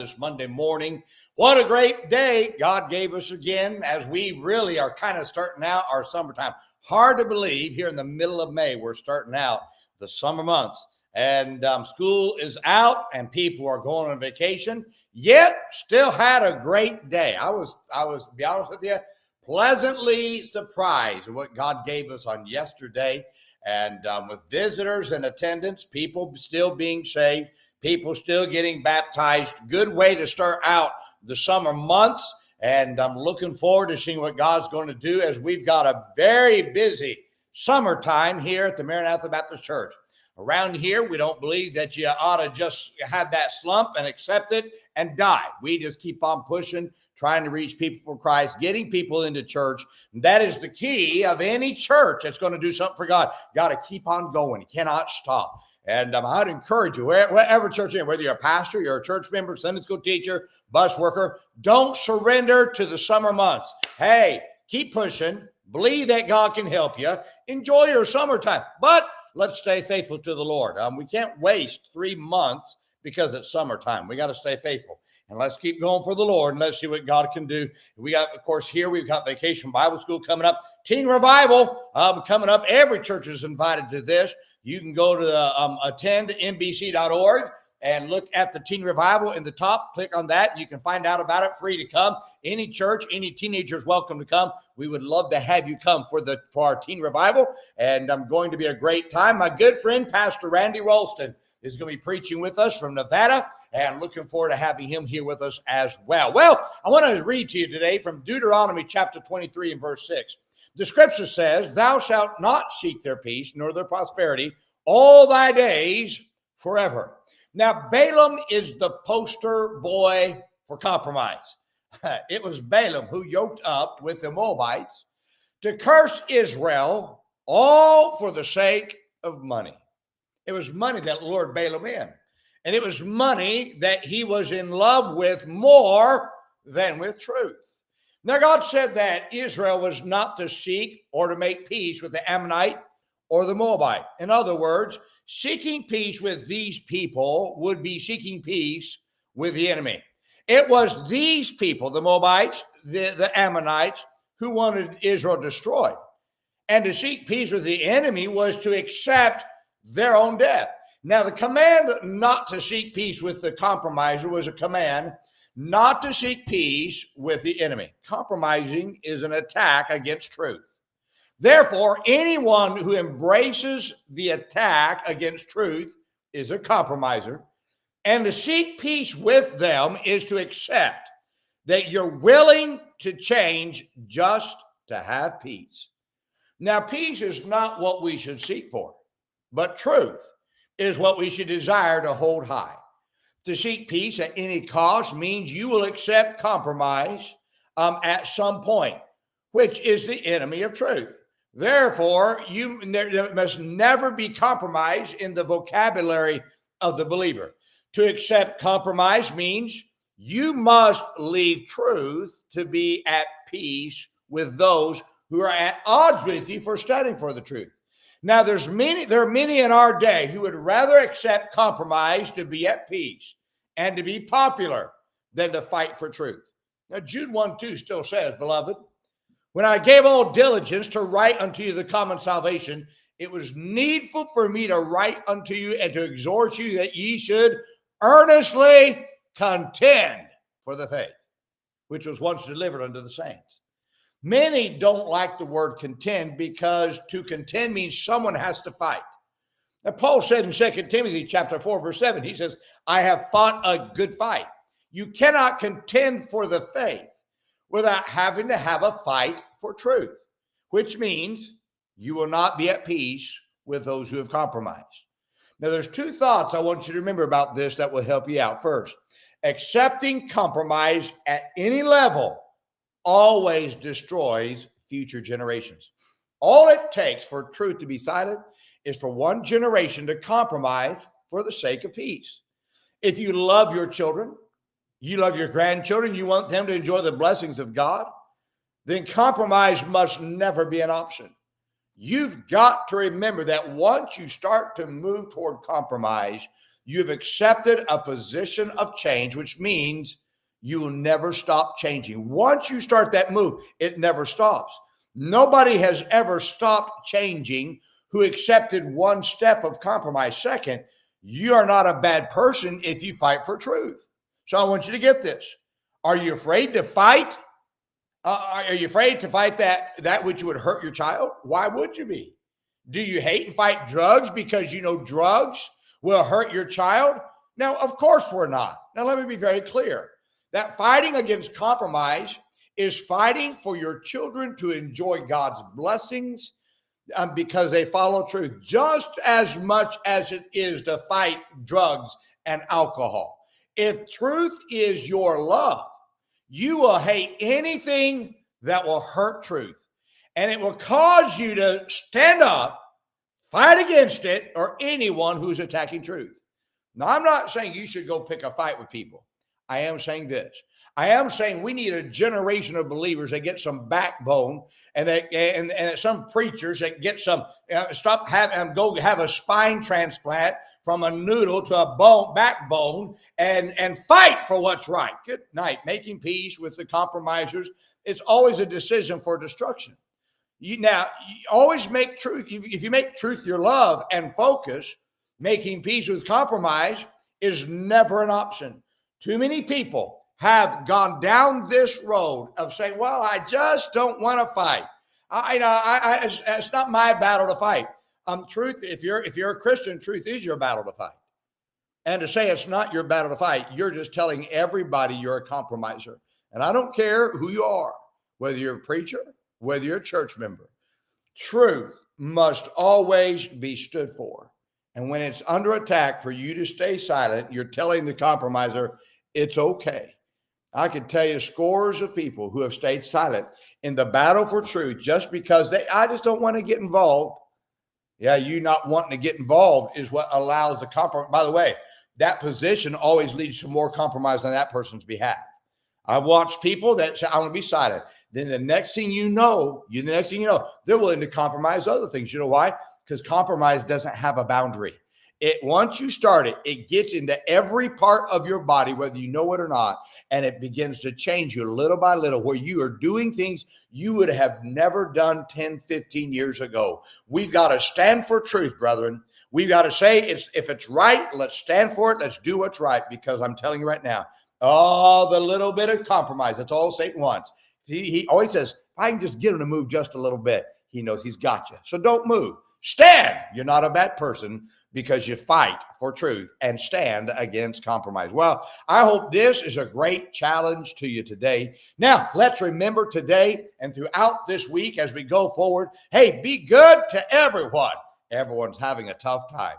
This Monday morning. What a great day God gave us again as we really are kind of starting out our summertime. Hard to believe here in the middle of May, we're starting out the summer months and school is out and people are going on vacation, yet still had a great day. I was, to be honest with you, pleasantly surprised at what God gave us on yesterday. And with visitors and attendance, people still being saved, people still getting baptized. Good way to start out the summer months. And I'm looking forward to seeing what God's going to do as we've got a very busy summertime here at the Maranatha Baptist Church. Around here, we don't believe that you ought to just have that slump and accept it and die. We just keep on pushing, trying to reach people for Christ, getting people into church. That is the key of any church that's going to do something for God. Got to keep on going. You cannot stop. And I'd encourage you, wherever church you're in, whether you're a pastor, you're a church member, Sunday school teacher, bus worker, don't surrender to the summer months. Hey, keep pushing. Believe that God can help you. Enjoy your summertime. But let's stay faithful to the Lord. We can't waste 3 months because it's summertime. We got to stay faithful. And let's keep going for the Lord, and let's see what God can do. We got, of course, here we've got Vacation Bible School coming up. Teen Revival coming up. Every church is invited to this. You can go to attendnbc.org and look at the Teen Revival in the top. Click on that. You can find out about it. Free to come. Any church, any teenager is welcome to come. We would love to have you come for our Teen Revival, and I'm going to be a great time. My good friend, Pastor Randy Ralston, is going to be preaching with us from Nevada, and looking forward to having him here with us as well. Well, I want to read to you today from Deuteronomy chapter 23 and verse 6. The scripture says, "Thou shalt not seek their peace nor their prosperity all thy days forever." Now, Balaam is the poster boy for compromise. It was Balaam who yoked up with the Moabites to curse Israel, all for the sake of money. It was money that lured Balaam in. And it was money that he was in love with more than with truth. Now, God said that Israel was not to seek or to make peace with the Ammonite or the Moabite. In other words, seeking peace with these people would be seeking peace with the enemy. It was these people, the Moabites, the Ammonites, who wanted Israel destroyed. And to seek peace with the enemy was to accept their own death. Now, the command not to seek peace with the compromiser was a command not to seek peace with the enemy. Compromising is an attack against truth. Therefore, anyone who embraces the attack against truth is a compromiser. And to seek peace with them is to accept that you're willing to change just to have peace. Now, peace is not what we should seek for, but truth is what we should desire to hold high. To seek peace at any cost means you will accept compromise at some point, which is the enemy of truth. Therefore, there must never be compromise in the vocabulary of the believer. To accept compromise means you must leave truth to be at peace with those who are at odds with you for standing for the truth. Now, there are many in our day who would rather accept compromise to be at peace and to be popular than to fight for truth. Now, Jude 1:2 still says, "Beloved, when I gave all diligence to write unto you the common salvation, it was needful for me to write unto you and to exhort you that ye should earnestly contend for the faith, which was once delivered unto the saints." Many don't like the word contend because to contend means someone has to fight. Now, Paul said in 2 Timothy chapter 4, verse 7, he says, "I have fought a good fight." You cannot contend for the faith without having to have a fight for truth, which means you will not be at peace with those who have compromised. Now, there's 2 thoughts I want you to remember about this that will help you out. First, accepting compromise at any level always destroys future generations. All it takes for truth to be silent is for one generation to compromise for the sake of peace. If you love your children, you love your grandchildren, you want them to enjoy the blessings of God, then compromise must never be an option. You've got to remember that once you start to move toward compromise, You've accepted a position of change, which means you will never stop changing. Once you start that move, it never stops. Nobody has ever stopped changing who accepted one step of compromise. Second, you are not a bad person if you fight for truth. So I want you to get this. Are you afraid to fight? Are you afraid to fight that which would hurt your child? Why would you be? Do you hate and fight drugs because you know drugs will hurt your child? Now, of course we're not. Now, let me be very clear. That fighting against compromise is fighting for your children to enjoy God's blessings because they follow truth, just as much as it is to fight drugs and alcohol. If truth is your love, you will hate anything that will hurt truth. And it will cause you to stand up, fight against it, or anyone who's attacking truth. Now, I'm not saying you should go pick a fight with people. I am saying this. I am saying we need a generation of believers that get some backbone and some preachers that get some, go have a spine transplant from a noodle to a backbone and fight for what's right. Good night. Making peace with the compromisers. It's always a decision for destruction. You always make truth. If you make truth your love and focus, making peace with compromise is never an option. Too many people have gone down this road of saying, well, I just don't want to fight. It's not my battle to fight. Truth, if you're a Christian, truth is your battle to fight. And to say it's not your battle to fight, you're just telling everybody you're a compromiser. And I don't care who you are, whether you're a preacher, whether you're a church member. Truth must always be stood for. And when it's under attack, for you to stay silent, you're telling the compromiser, it's okay. I can tell you scores of people who have stayed silent in the battle for truth just because I just don't want to get involved. Yeah, you not wanting to get involved is what allows the compromise. By the way, that position always leads to more compromise on that person's behalf. I've watched people that say, I want to be silent. Then the next thing you know, they're willing to compromise other things. You know why? Because compromise doesn't have a boundary. Once you start it, it gets into every part of your body, whether you know it or not, and it begins to change you little by little, where you are doing things you would have never done 10, 15 years ago. We've got to stand for truth, brethren. We've got to say, if it's right, let's stand for it. Let's do what's right, because I'm telling you right now, the little bit of compromise, that's all Satan wants. He always says, if I can just get him to move just a little bit, he knows he's got you. So don't move. Stand. You're not a bad person because you fight for truth and stand against compromise. Well, I hope this is a great challenge to you today. Now, let's remember today and throughout this week as we go forward, hey, be good to everyone. Everyone's having a tough time.